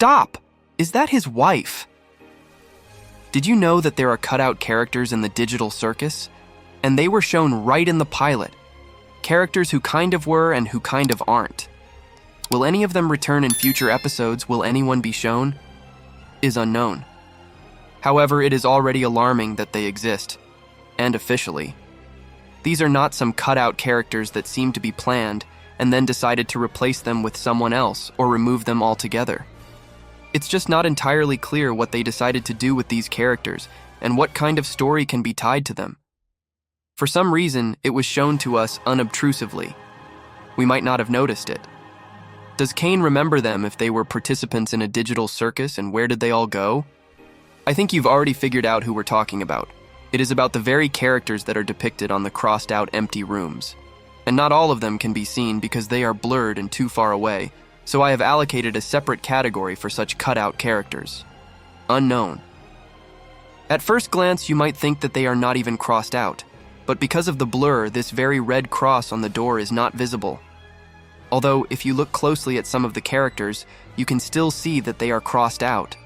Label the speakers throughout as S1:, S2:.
S1: Stop! Is that his wife? Did you know that there are cutout characters in the digital circus? And they were shown right in the pilot. Characters who kind of were and who kind of aren't. Will any of them return in future episodes? Will anyone be shown? Is unknown. However, it is already alarming that they exist, and officially. These are not some cutout characters that seem to be planned and then decided to replace them with someone else or remove them altogether. It's just not entirely clear what they decided to do with these characters and what kind of story can be tied to them. For some reason, it was shown to us unobtrusively. We might not have noticed it. Does Kane remember them if they were participants in a digital circus, and where did they all go? I think you've already figured out who we're talking about. It is about the very characters that are depicted on the crossed-out empty rooms. And not all of them can be seen because they are blurred and too far away, so I have allocated a separate category for such cutout characters. Unknown. At first glance, you might think that they are not even crossed out, but because of the blur, this very red cross on the door is not visible. Although, if you look closely at some of the characters, you can still see that they are crossed out.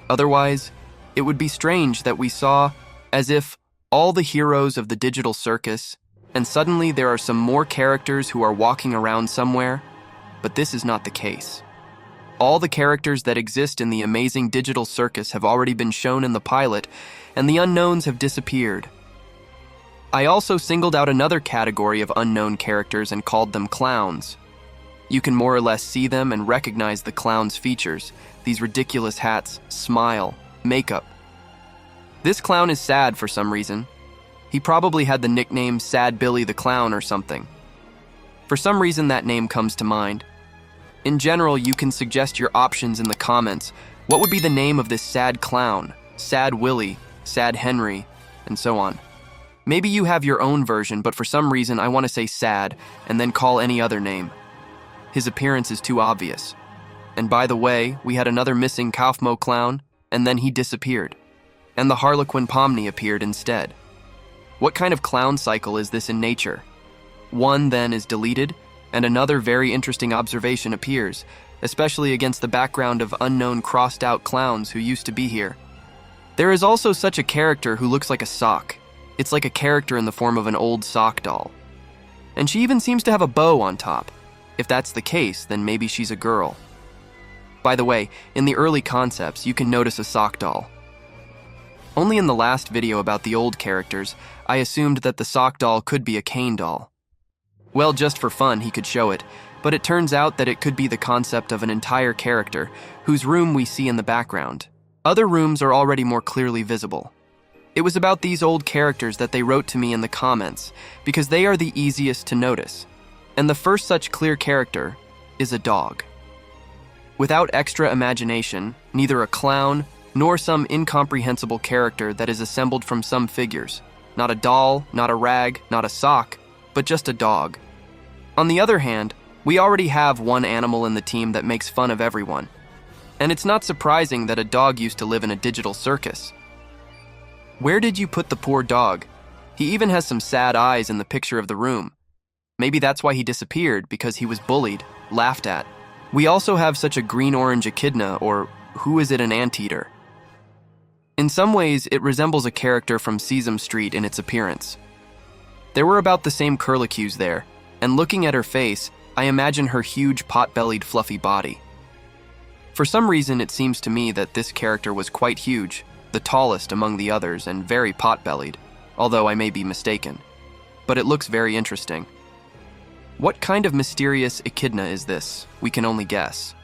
S1: Otherwise, it would be strange that we saw as if all the heroes of the digital circus, and suddenly there are some more characters who are walking around somewhere, but this is not the case. All the characters that exist in the amazing digital circus have already been shown in the pilot, and the unknowns have disappeared. I also singled out another category of unknown characters and called them clowns. You can more or less see them and recognize the clown's features, these ridiculous hats, smile, makeup. This clown is sad for some reason. He probably had the nickname Sad Billy the Clown or something. For some reason that name comes to mind. In general, you can suggest your options in the comments. What would be the name of this sad clown? Sad Willie, Sad Henry, and so on. Maybe you have your own version, but for some reason I want to say Sad and then call any other name. His appearance is too obvious. And by the way, we had another missing Kaufmo clown, and then he disappeared. And the Harlequin Pomni appeared instead. What kind of clown cycle is this in nature? One then is deleted, and another very interesting observation appears, especially against the background of unknown crossed-out clowns who used to be here. There is also such a character who looks like a sock. It's like a character in the form of an old sock doll. And she even seems to have a bow on top. If that's the case, then maybe she's a girl. By the way, in the early concepts, you can notice a sock doll. Only in the last video about the old characters, I assumed that the sock doll could be a Kane doll. Well, just for fun, he could show it, but it turns out that it could be the concept of an entire character, whose room we see in the background. Other rooms are already more clearly visible. It was about these old characters that they wrote to me in the comments, because they are the easiest to notice. And the first such clear character is a dog. Without extra imagination, neither a clown nor some incomprehensible character that is assembled from some figures. Not a doll, not a rag, not a sock, but just a dog. On the other hand, we already have one animal in the team that makes fun of everyone. And it's not surprising that a dog used to live in a digital circus. Where did you put the poor dog? He even has some sad eyes in the picture of the room. Maybe that's why he disappeared, because he was bullied, laughed at. We also have such a green-orange echidna, or who is it, an anteater? In some ways, it resembles a character from Sesame Street in its appearance. There were about the same curlicues there, and looking at her face, I imagine her huge pot-bellied fluffy body. For some reason, it seems to me that this character was quite huge, the tallest among the others, and very pot-bellied, although I may be mistaken. But it looks very interesting. What kind of mysterious echidna is this? We can only guess.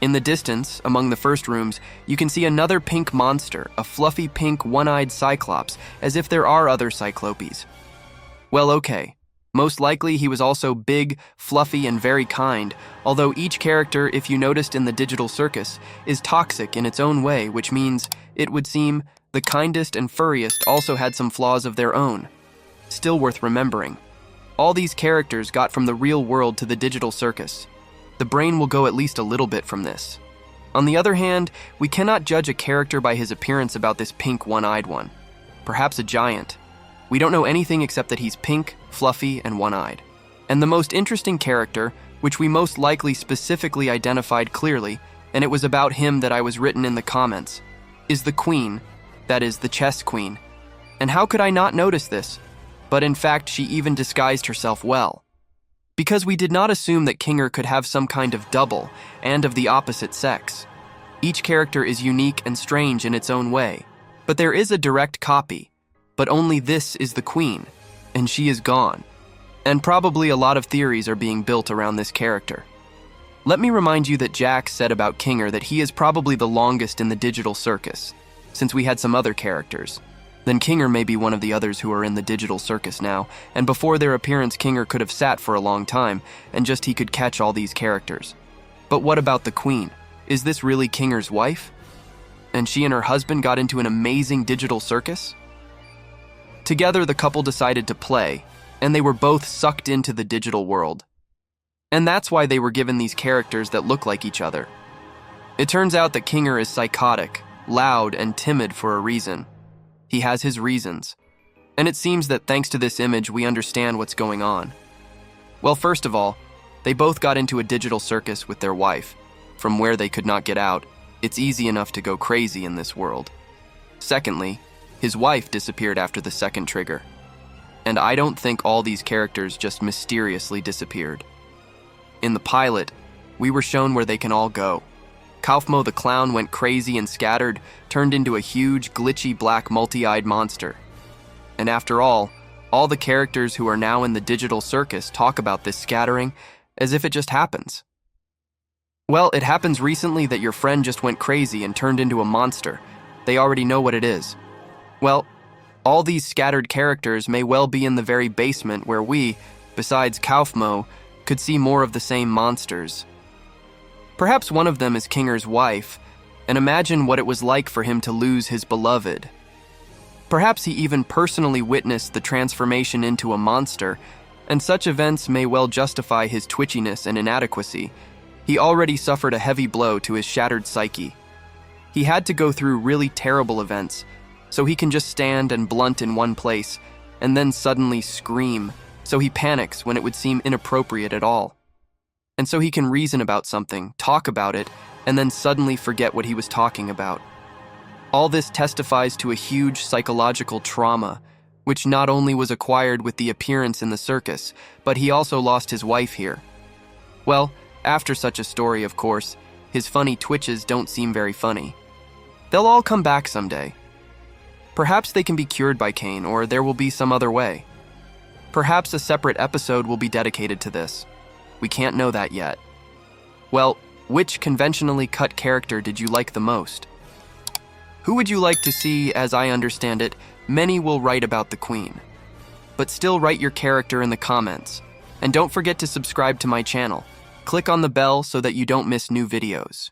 S1: In the distance, among the first rooms, you can see another pink monster, a fluffy pink one-eyed cyclops, as if there are other cyclopes. Well, okay. Most likely he was also big, fluffy, and very kind, although each character, if you noticed in the digital circus, is toxic in its own way, which means, it would seem, the kindest and furriest also had some flaws of their own. Still worth remembering. All these characters got from the real world to the digital circus. The brain will go at least a little bit from this. On the other hand, we cannot judge a character by his appearance about this pink one-eyed one. Perhaps a giant. We don't know anything except that he's pink, fluffy, and one-eyed. And the most interesting character, which we most likely specifically identified clearly, and it was about him that I was written in the comments, is the queen, that is, the chess queen. And how could I not notice this? But in fact, she even disguised herself well. Because we did not assume that Kinger could have some kind of double, and of the opposite sex. Each character is unique and strange in its own way, but there is a direct copy. But only this is the queen, and she is gone. And probably a lot of theories are being built around this character. Let me remind you that Jack said about Kinger that he is probably the longest in the digital circus, since we had some other characters. Then Kinger may be one of the others who are in the digital circus now, and before their appearance Kinger could have sat for a long time, and just he could catch all these characters. But what about the queen? Is this really Kinger's wife? And she and her husband got into an amazing digital circus? Together the couple decided to play, and they were both sucked into the digital world. And that's why they were given these characters that look like each other. It turns out that Kinger is psychotic, loud, and timid for a reason. He has his reasons. And it seems that thanks to this image, we understand what's going on. Well, first of all, they both got into a digital circus with their wife. From where they could not get out, it's easy enough to go crazy in this world. Secondly, his wife disappeared after the second trigger. And I don't think all these characters just mysteriously disappeared. In the pilot, we were shown where they can all go. Kaufmo the clown went crazy and scattered, turned into a huge, glitchy, black, multi-eyed monster. And after all the characters who are now in the digital circus talk about this scattering as if it just happens. Well, it happens recently that your friend just went crazy and turned into a monster. They already know what it is. Well, all these scattered characters may well be in the very basement where we, besides Kaufmo, could see more of the same monsters. Perhaps one of them is Kinger's wife, and imagine what it was like for him to lose his beloved. Perhaps he even personally witnessed the transformation into a monster, and such events may well justify his twitchiness and inadequacy. He already suffered a heavy blow to his shattered psyche. He had to go through really terrible events, so he can just stand and blunt in one place, and then suddenly scream, so he panics when it would seem inappropriate at all. And so he can reason about something, talk about it, and then suddenly forget what he was talking about. All this testifies to a huge psychological trauma, which not only was acquired with the appearance in the circus, but he also lost his wife here. Well, after such a story, of course, his funny twitches don't seem very funny. They'll all come back someday. Perhaps they can be cured by Kane, or there will be some other way. Perhaps a separate episode will be dedicated to this. We can't know that yet. Well, which conventionally cut character did you like the most? Who would you like to see? As I understand it, many will write about the Queen. But still write your character in the comments. And don't forget to subscribe to my channel. Click on the bell so that you don't miss new videos.